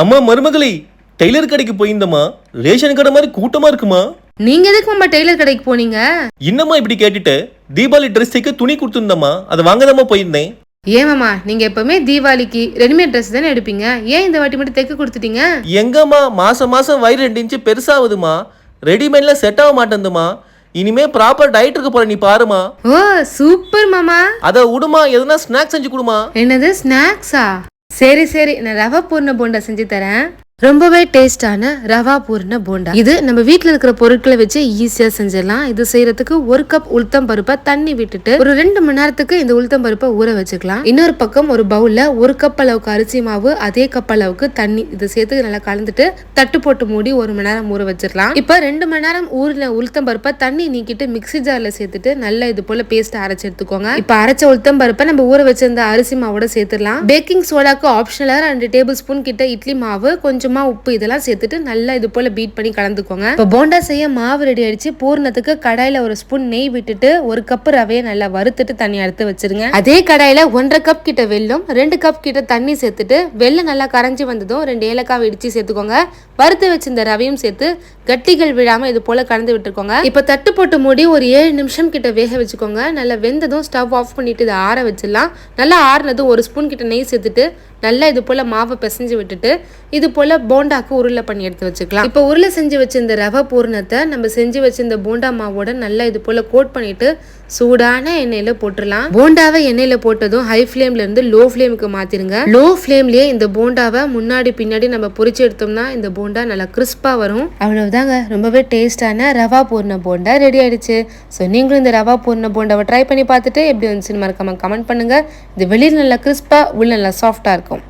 அம்மா மருமகளே, டெய்லர் கடைக்கு போயிருந்தம்மா. ரேஷன் கடை மாதிரி கூட்டமா இருக்குமா? நீங்க எதுக்கு மாமா டெய்லர் கடைக்கு போனீங்க? என்னம்மா இப்படி கேட்டுட்டு? தீபாவளி ட்ரெஸ் தைக்க துணி கொடுத்துருந்தம்மா, அதை வாங்கதாம்மா போயிருந்தேன். ஏன் மாமா, நீங்க எப்பவுமே தீபாவளிக்கு ரெடிமேட் ட்ரெஸ் தானே எடுப்பீங்க, ஏன் இந்த வாட்டி மட்டும் தைக்க கொடுத்துட்டீங்க? எங்கம்மா, மாசம் மாசம் வயிறு 2 இன்ச்சு பெருசாகுதுமா. ரெடிமேட்ல செட் ஆக மாட்டேங்குதுமா. இனிமே ப்ராப்பர் டயட் இருக்க போற, நீ பாருமா. ஓ சூப்பர் மாமா. அத விடுமா, எதுனா ஸ்நாக்ஸ் செஞ்சு கொடுமா. என்னது ஸ்நாக்ஸா? சரி சரி, நான் ரவா பூர்ண போண்டா செஞ்சு தரேன். ரொம்பவே டேஸ்டான ரவா பூர்ண போண்டா. இது நம்ம வீட்டுல இருக்கிற பொருட்களை வச்சு ஈஸியா செஞ்சிடலாம். இது செய்யறதுக்கு 1 கப் உளுத்தம் பருப்பை தண்ணி விட்டுட்டு ஒரு 2 மணி நேரத்துக்கு இந்த உளுத்தம் பருப்பை ஊற வச்சுக்கலாம். இன்னொரு பக்கம் ஒரு பவுல்ல 1 கப் அளவுக்கு அரிசி மாவு, அதே கப் அளவுக்கு தண்ணி இதை சேர்த்து நல்லா கலந்துட்டு தட்டு போட்டு மூடி 1 மணி நேரம் ஊற வச்சிடலாம். இப்ப 2 மணி நேரம் ஊறின உளுத்தம் பருப்பை தண்ணி நீக்கிட்டு மிக்சி ஜார்ல சேர்த்துட்டு நல்லா இது போல பேஸ்ட் அரைச்சு எடுத்துக்கோங்க. இப்ப அரைச்ச உளுத்தம் பருப்பை நம்ம ஊற வச்சிருந்த அரிசி மாவோட சேர்த்துடலாம். பேக்கிங் சோடாக்கு ஆப்ஷனலா 2 டேபிள் ஸ்பூன் கிட்ட இட்லி மாவு, கொஞ்சம் உப்பு இதெல்லாம் சேர்த்துட்டு நல்லா இது போல பீட் பண்ணி கலந்துக்கோங்க. இப்போ போண்டா செய்ய மாவு ரெடி ஆயிடுச்சு. பூர்ணத்துக்கு கடாயில 1 ஸ்பூன் நெய் விட்டுட்டு 1 கப் ரவையை நல்லா வறுத்துட்டு தண்ணி எடுத்து வச்சிருங்க. அதே கடாயில 1.5 கப் கிட்ட வெல்லம், 2 கப் கிட்ட தண்ணி சேர்த்துட்டு வெல்லம் நல்லா கரைஞ்சி வந்ததும் 2 ஏலக்காய் இடிச்சு சேர்த்துக்கோங்க. வறுத்து வச்சிருந்த ரவையும் சேர்த்து கட்டிகள் விழாம இது போல கலந்து விட்டுருக்கோங்க. இப்ப தட்டு போட்டு மூடி ஒரு 7 நிமிஷம் கிட்ட வேக வச்சுக்கோங்க. நல்லா வெந்ததும் ஸ்டவ் ஆஃப் பண்ணிட்டு இதை ஆற வச்சிடலாம். நல்லா ஆறுனதும் 1 ஸ்பூன் கிட்ட நெய் சேர்த்துட்டு நல்லா இது போல மாவை பிசைஞ்சு விட்டுட்டு இது போல போண்டாக்கு உருளை பண்ணி எடுத்து வச்சுக்கலாம். இப்போ உருளை செஞ்சு வச்சிருந்த ரவை பூர்ணத்தை நம்ம செஞ்சு வச்சிருந்த போண்டா மாவோட நல்லா இது போல கோட் பண்ணிட்டு சூடான எண்ணெயில போட்டுடலாம். போண்டாவை எண்ணெயில போட்டதும் ஹை ஃபிளேம்ல இருந்து லோ ஃபிளேமுக்கு மாத்திருங்க. லோ ஃபிளேம்லயே இந்த போண்டாவை முன்னாடி பின்னாடி நம்ம பொரிச்சு எடுத்தோம்னா இந்த போண்டா நல்லா கிறிஸ்பா வரும். அவ்வளவுதாங்க, ரொம்பவே டேஸ்டான ரவா பூர்ண போண்டா ரெடி ஆயிடுச்சு. ஸோ நீங்களும் இந்த ரவா பூர்ண போண்டாவை ட்ரை பண்ணி பார்த்துட்டு எப்படி வந்துச்சுன்னு மறக்காம கமெண்ட் பண்ணுங்க. இது வெளியில் நல்லா கிறிஸ்பா, உள்ள நல்லா சாஃப்டா இருக்கும்.